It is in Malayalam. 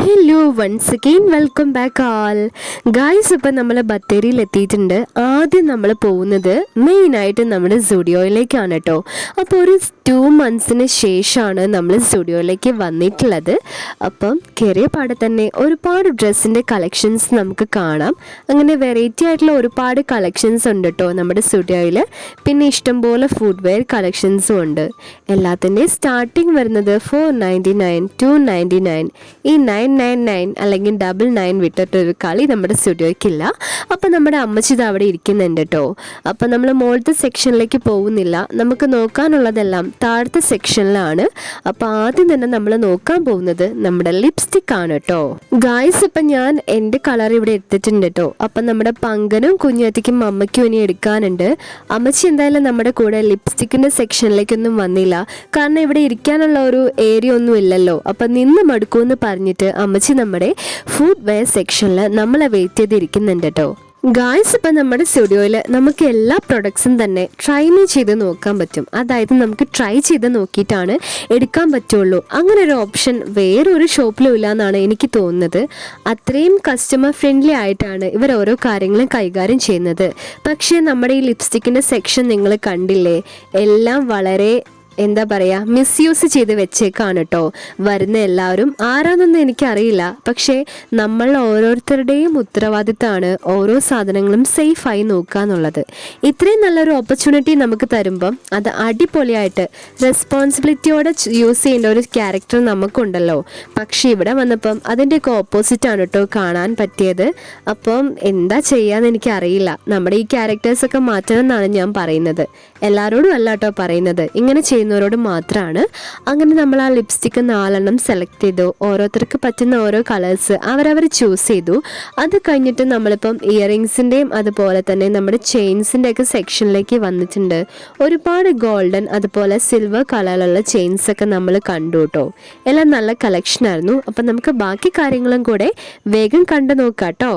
Hello once again welcome back all guys. ഇപ്പം നമ്മൾ ബത്തേരിയിൽ എത്തിയിട്ടുണ്ട്. ആദ്യം നമ്മൾ പോകുന്നത് മെയിനായിട്ട് നമ്മുടെ സ്റ്റുഡിയോയിലേക്കാണ് കേട്ടോ. അപ്പോൾ ഒരു 2 monthsന് ശേഷമാണ് നമ്മൾ സ്റ്റുഡിയോയിലേക്ക് വന്നിട്ടുള്ളത്. അപ്പം കയറിയ പാടെ തന്നെ ഒരുപാട് ഡ്രസ്സിൻ്റെ കളക്ഷൻസ് നമുക്ക് കാണാം. അങ്ങനെ വെറൈറ്റി ആയിട്ടുള്ള ഒരുപാട് കളക്ഷൻസ് ഉണ്ട് കേട്ടോ നമ്മുടെ സ്റ്റുഡിയോയിൽ. പിന്നെ ഇഷ്ടംപോലെ ഫുഡ് വെയർ കളക്ഷൻസും ഉണ്ട്. എല്ലാത്തിൻ്റെയും സ്റ്റാർട്ടിങ് വരുന്നത് 499, 299. ഈ 999 അല്ലെങ്കിൽ 99 വിട്ടിട്ടൊരു കളി നമ്മുടെ സ്റ്റുഡിയോയ്ക്കില്ല. അപ്പം നമ്മുടെ അമ്മച്ചി ഇത് അവിടെ ഇരിക്കുന്നുണ്ട് കേട്ടോ. അപ്പം നമ്മൾ മുകളിലത്തെ സെക്ഷനിലേക്ക് പോകുന്നില്ല, നമുക്ക് നോക്കാനുള്ളതെല്ലാം താഴത്തെ സെക്ഷനിലാണ്. അപ്പം ആദ്യം തന്നെ നമ്മൾ നോക്കാൻ പോകുന്നത് നമ്മുടെ ലിപ്സ്റ്റിക് ആണ് കേട്ടോ. ഗായ്സ്, ഇപ്പം ഞാൻ എൻ്റെ കളർ ഇവിടെ എടുത്തിട്ടുണ്ട് കേട്ടോ. അപ്പം നമ്മുടെ പങ്കനും കുഞ്ഞാറ്റിക്കും അമ്മയ്ക്കും ഇനി എടുക്കാനുണ്ട്. അമ്മച്ചി എന്തായാലും നമ്മുടെ കൂടെ ലിപ്സ്റ്റിക്കിൻ്റെ സെക്ഷനിലേക്കൊന്നും വന്നില്ല, കാരണം ഇവിടെ ഇരിക്കാനുള്ള ഒരു ഏരിയ ഒന്നും ഇല്ലല്ലോ. അപ്പം നിന്ന് മടുക്കുമെന്ന് പറഞ്ഞിട്ട് അമ്മച്ചി നമ്മുടെ ഫുഡ് വെയർ സെക്ഷനിൽ നമ്മളെ വെയിറ്റ് ചെയ്തിരിക്കുന്നുണ്ട് കേട്ടോ. ഗായ്സ്, ഇപ്പം നമ്മുടെ സ്റ്റുഡിയോയിൽ നമുക്ക് എല്ലാ പ്രൊഡക്ട്സും തന്നെ ട്രൈ ചെയ്ത് നോക്കാൻ പറ്റും. അതായത് നമുക്ക് ട്രൈ ചെയ്ത് നോക്കിയിട്ടാണ് എടുക്കാൻ പറ്റുള്ളൂ. അങ്ങനെ ഒരു ഓപ്ഷൻ വേറൊരു ഷോപ്പിലും ഇല്ല എന്നാണ് എനിക്ക് തോന്നുന്നത്. അത്രയും കസ്റ്റമർ ഫ്രണ്ട്ലി ആയിട്ടാണ് ഇവർ ഓരോ കാര്യങ്ങളും കൈകാര്യം ചെയ്യുന്നത്. പക്ഷേ നമ്മുടെ ഈ ലിപ്സ്റ്റിക്കിൻ്റെ സെക്ഷൻ നിങ്ങൾ കണ്ടില്ലേ, എല്ലാം വളരെ എന്താ പറയുക, മിസ്യൂസ് ചെയ്ത് വെച്ചേക്കാണ് കേട്ടോ. വരുന്ന എല്ലാവരും ആരാന്നൊന്നും എനിക്കറിയില്ല, പക്ഷേ നമ്മൾ ഓരോരുത്തരുടെയും ഉത്തരവാദിത്തമാണ് ഓരോ സാധനങ്ങളും സേഫായി നോക്കുക എന്നുള്ളത്. ഇത്രയും നല്ലൊരു ഓപ്പർച്യൂണിറ്റി നമുക്ക് തരുമ്പം അത് അടിപൊളിയായിട്ട് റെസ്പോൺസിബിലിറ്റിയോടെ യൂസ് ചെയ്യേണ്ട ഒരു ക്യാരക്ടർ നമുക്കുണ്ടല്ലോ. പക്ഷേ ഇവിടെ വന്നപ്പം അതിൻ്റെയൊക്കെ ഓപ്പോസിറ്റാണ് കേട്ടോ കാണാൻ പറ്റിയത്. അപ്പം എന്താ ചെയ്യാന്ന് എനിക്കറിയില്ല. നമ്മുടെ ഈ ക്യാരക്ടേഴ്സൊക്കെ മാറ്റണം എന്നാണ് ഞാൻ പറയുന്നത്. എല്ലാവരോടും അല്ല കേട്ടോ പറയുന്നത്, ഇങ്ങനെ ചെയ്യുന്നവരോട് മാത്രമാണ്. അങ്ങനെ നമ്മൾ ആ ലിപ്സ്റ്റിക്ക് 4 സെലക്ട് ചെയ്തു. ഓരോരുത്തർക്ക് പറ്റുന്ന ഓരോ കളേഴ്സ് അവരവർ ചൂസ് ചെയ്തു. അത് കഴിഞ്ഞിട്ട് നമ്മളിപ്പം ഇയറിങ്സിൻ്റെയും അതുപോലെ തന്നെ നമ്മുടെ ചെയിൻസിൻ്റെ ഒക്കെ സെക്ഷനിലേക്ക് വന്നിട്ടുണ്ട്. ഒരുപാട് ഗോൾഡൻ അതുപോലെ സിൽവർ കളറിലുള്ള ചെയിൻസൊക്കെ നമ്മൾ കണ്ടു കേട്ടോ. എല്ലാം നല്ല കളക്ഷനായിരുന്നു. അപ്പം നമുക്ക് ബാക്കി കാര്യങ്ങളും കൂടെ വേഗം കണ്ടു നോക്കാം കേട്ടോ.